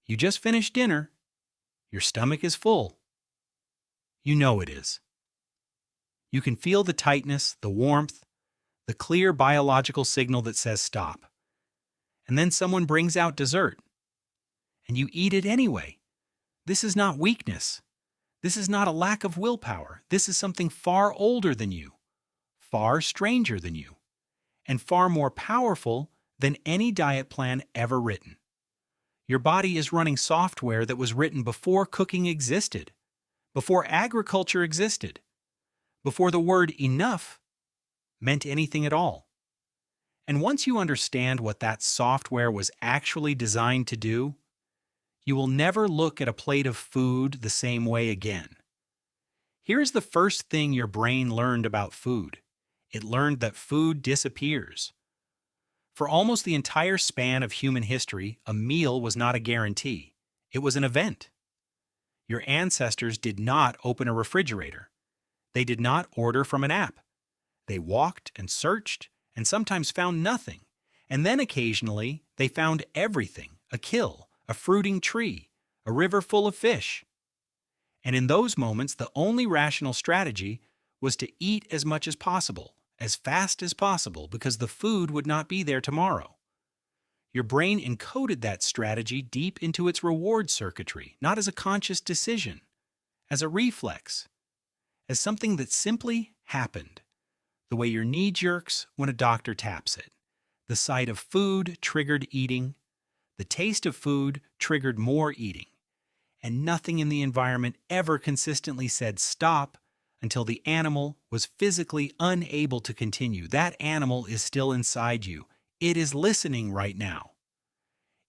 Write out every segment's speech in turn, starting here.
You just finished dinner. Your stomach is full. You know it is. You can feel the tightness, the warmth, the clear biological signal that says stop. And then someone brings out dessert, and you eat it anyway. This is not weakness. This is not a lack of willpower. This is something far older than you, far stranger than you, and far more powerful than any diet plan ever written. Your body is running software that was written before cooking existed, before agriculture existed, before the word enough meant anything at all. And once you understand what that software was actually designed to do, you will never look at a plate of food the same way again. Here's the first thing your brain learned about food. It learned that food disappears. For almost the entire span of human history, a meal was not a guarantee. It was an event. Your ancestors did not open a refrigerator. They did not order from an app. They walked and searched and sometimes found nothing. And then occasionally they found everything: a kill, a fruiting tree, a river full of fish. And in those moments, the only rational strategy was to eat as much as possible, as fast as possible, because the food would not be there tomorrow. Your brain encoded that strategy deep into its reward circuitry, not as a conscious decision, as a reflex, as something that simply happened, the way your knee jerks when a doctor taps it. The sight of food triggered eating. The taste of food triggered more eating. And nothing in the environment ever consistently said stop until the animal was physically unable to continue. That animal is still inside you. It is listening right now.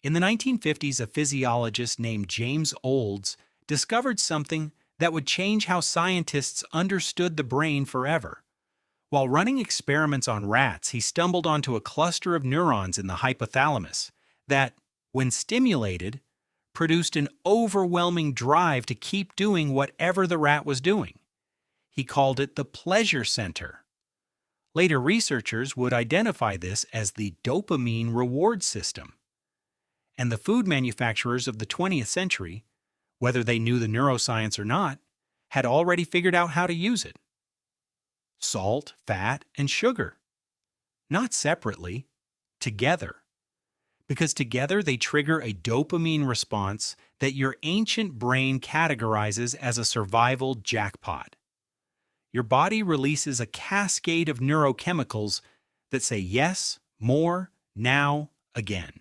In the 1950s, a physiologist named James Olds discovered something that would change how scientists understood the brain forever. While running experiments on rats, he stumbled onto a cluster of neurons in the hypothalamus that, when stimulated, produced an overwhelming drive to keep doing whatever the rat was doing. He called it the pleasure center. Later researchers would identify this as the dopamine reward system. And the food manufacturers of the 20th century, whether they knew the neuroscience or not, had already figured out how to use it. Salt, fat, and sugar. Not separately, together. Because together they trigger a dopamine response that your ancient brain categorizes as a survival jackpot. Your body releases a cascade of neurochemicals that say yes, more, now, again.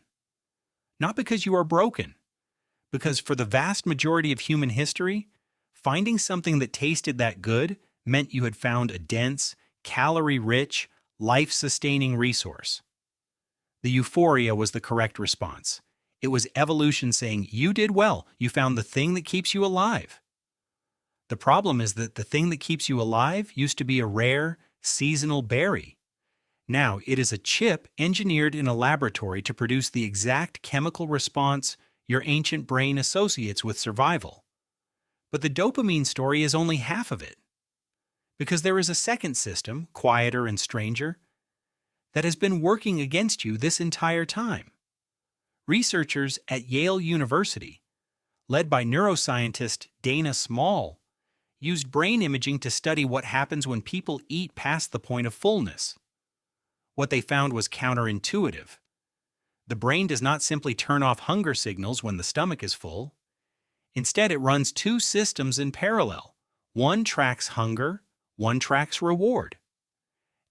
Not because you are broken, because for the vast majority of human history, finding something that tasted that good meant you had found a dense, calorie-rich, life-sustaining resource. The euphoria was the correct response. It was evolution saying, you did well, you found the thing that keeps you alive. The problem is that the thing that keeps you alive used to be a rare, seasonal berry. Now it is a chip engineered in a laboratory to produce the exact chemical response your ancient brain associates with survival. But the dopamine story is only half of it. Because there is a second system, quieter and stranger, that has been working against you this entire time. Researchers at Yale University, led by neuroscientist Dana Small, used brain imaging to study what happens when people eat past the point of fullness. What they found was counterintuitive. The brain does not simply turn off hunger signals when the stomach is full. Instead, it runs two systems in parallel. One tracks hunger, one tracks reward.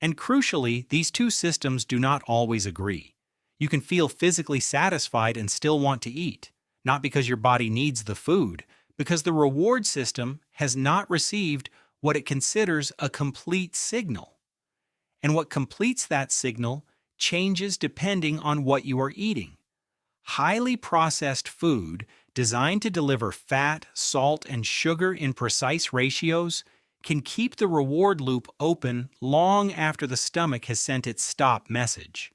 And crucially, these two systems do not always agree. You can feel physically satisfied and still want to eat, not because your body needs the food, because the reward system has not received what it considers a complete signal. And what completes that signal changes depending on what you are eating. Highly processed food designed to deliver fat, salt, and sugar in precise ratios can keep the reward loop open long after the stomach has sent its stop message.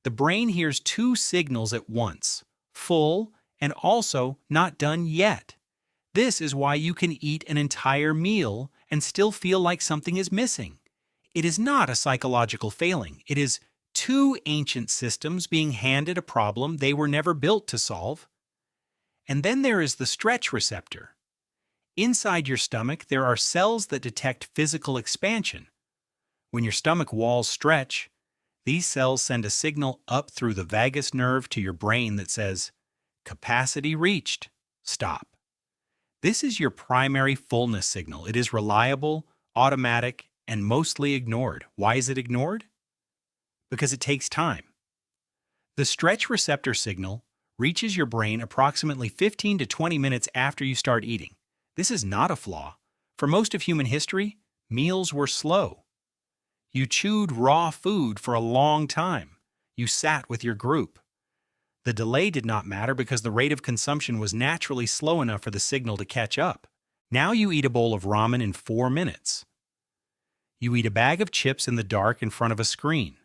The brain hears two signals at once, full and also not done yet. This is why you can eat an entire meal and still feel like something is missing. It is not a psychological failing. It is two ancient systems being handed a problem they were never built to solve. And then there is the stretch receptor. Inside your stomach, there are cells that detect physical expansion. When your stomach walls stretch, these cells send a signal up through the vagus nerve to your brain that says, "Capacity reached. Stop." This is your primary fullness signal. It is reliable, automatic, and mostly ignored. Why is it ignored? Because it takes time. The stretch receptor signal reaches your brain approximately 15 to 20 minutes after you start eating. This is not a flaw. For most of human history, meals were slow. You chewed raw food for a long time. You sat with your group. The delay did not matter because the rate of consumption was naturally slow enough for the signal to catch up. Now you eat a bowl of ramen in 4 minutes. You eat a bag of chips in the dark in front of a screen.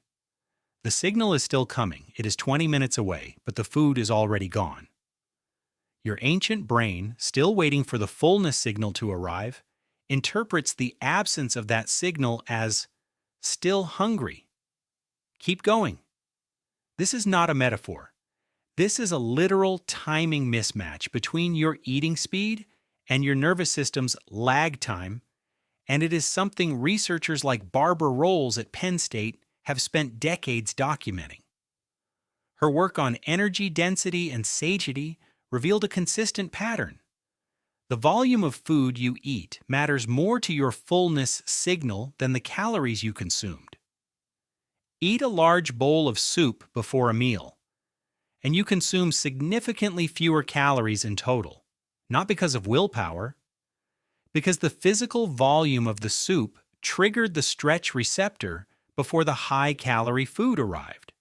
The signal is still coming. It is 20 minutes away, but the food is already gone. Your ancient brain, still waiting for the fullness signal to arrive, interprets the absence of that signal as still hungry. Keep going. This is not a metaphor. This is a literal timing mismatch between your eating speed and your nervous system's lag time, and it is something researchers like Barbara Rolls at Penn State have spent decades documenting. Her work on energy density and satiety revealed a consistent pattern. The volume of food you eat matters more to your fullness signal than the calories you consumed. Eat a large bowl of soup before a meal, and you consume significantly fewer calories in total, not because of willpower, because the physical volume of the soup triggered the stretch receptor before the high-calorie food arrived.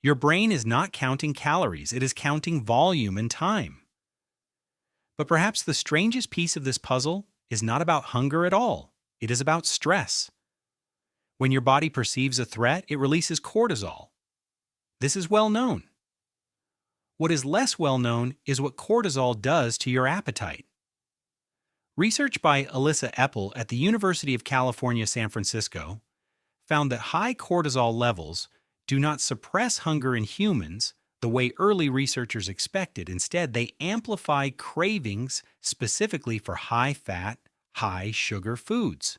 Your brain is not counting calories, it is counting volume and time. But perhaps the strangest piece of this puzzle is not about hunger at all. It is about stress. When your body perceives a threat, it releases cortisol. This is well known. What is less well known is what cortisol does to your appetite. Research by Alyssa Eppel at the University of California, San Francisco found that high cortisol levels do not suppress hunger in humans the way early researchers expected. Instead, they amplify cravings specifically for high-fat, high-sugar foods.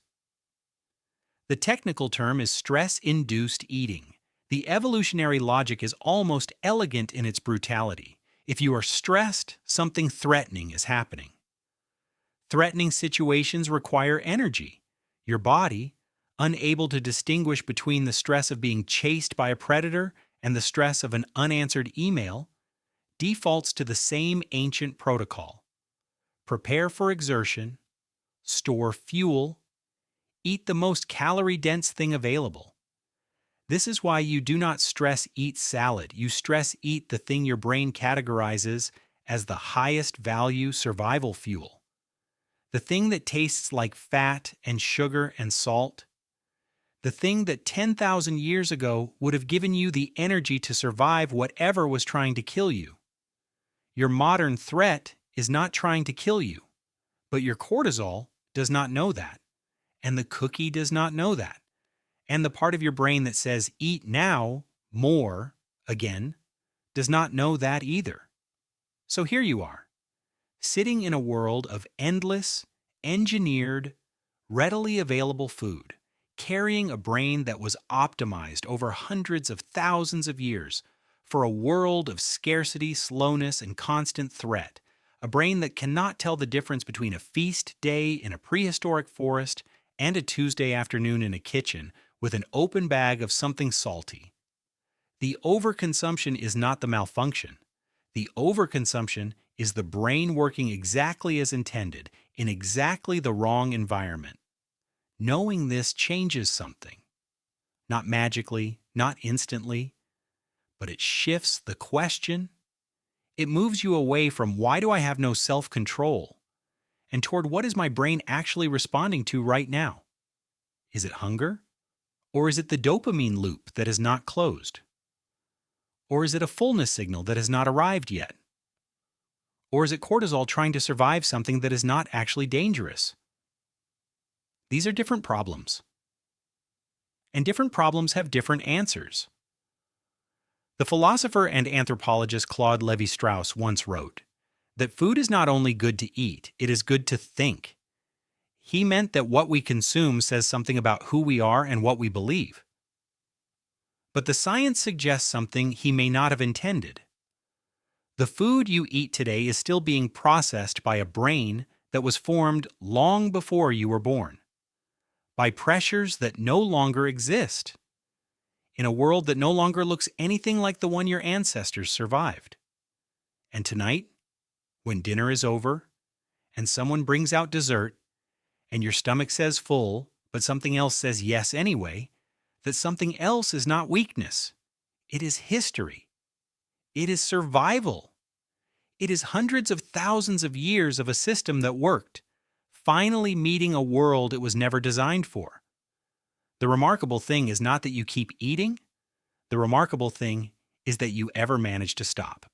The technical term is stress-induced eating. The evolutionary logic is almost elegant in its brutality. If you are stressed, something threatening is happening. Threatening situations require energy. Your body, unable to distinguish between the stress of being chased by a predator and the stress of an unanswered email, defaults to the same ancient protocol. Prepare for exertion, store fuel, eat the most calorie-dense thing available. This is why you do not stress eat salad. You stress eat the thing your brain categorizes as the highest value survival fuel. The thing that tastes like fat and sugar and salt. The thing that 10,000 years ago would have given you the energy to survive whatever was trying to kill you. Your modern threat is not trying to kill you, but your cortisol does not know that, and the cookie does not know that, and the part of your brain that says eat now, more, again, does not know that either. So here you are, sitting in a world of endless, engineered, readily available food, carrying a brain that was optimized over hundreds of thousands of years for a world of scarcity, slowness, and constant threat, a brain that cannot tell the difference between a feast day in a prehistoric forest and a Tuesday afternoon in a kitchen with an open bag of something salty. The overconsumption is not the malfunction. The overconsumption is the brain working exactly as intended in exactly the wrong environment. Knowing this changes something. Not magically, not instantly, but it shifts the question. It moves you away from why do I have no self-control and toward what is my brain actually responding to right now? Is it hunger? Or is it the dopamine loop that is not closed? Or is it a fullness signal that has not arrived yet? Or is it cortisol trying to survive something that is not actually dangerous? These are different problems. And different problems have different answers. The philosopher and anthropologist Claude Lévi-Strauss once wrote, that food is not only good to eat, it is good to think. He meant that what we consume says something about who we are and what we believe. But the science suggests something he may not have intended. The food you eat today is still being processed by a brain that was formed long before you were born, by pressures that no longer exist, in a world that no longer looks anything like the one your ancestors survived. And tonight, when dinner is over, and someone brings out dessert, and your stomach says full, but something else says yes anyway, that something else is not weakness. It is history. It is survival. It is hundreds of thousands of years of a system that worked, finally meeting a world it was never designed for. The remarkable thing is not that you keep eating. The remarkable thing is that you ever manage to stop.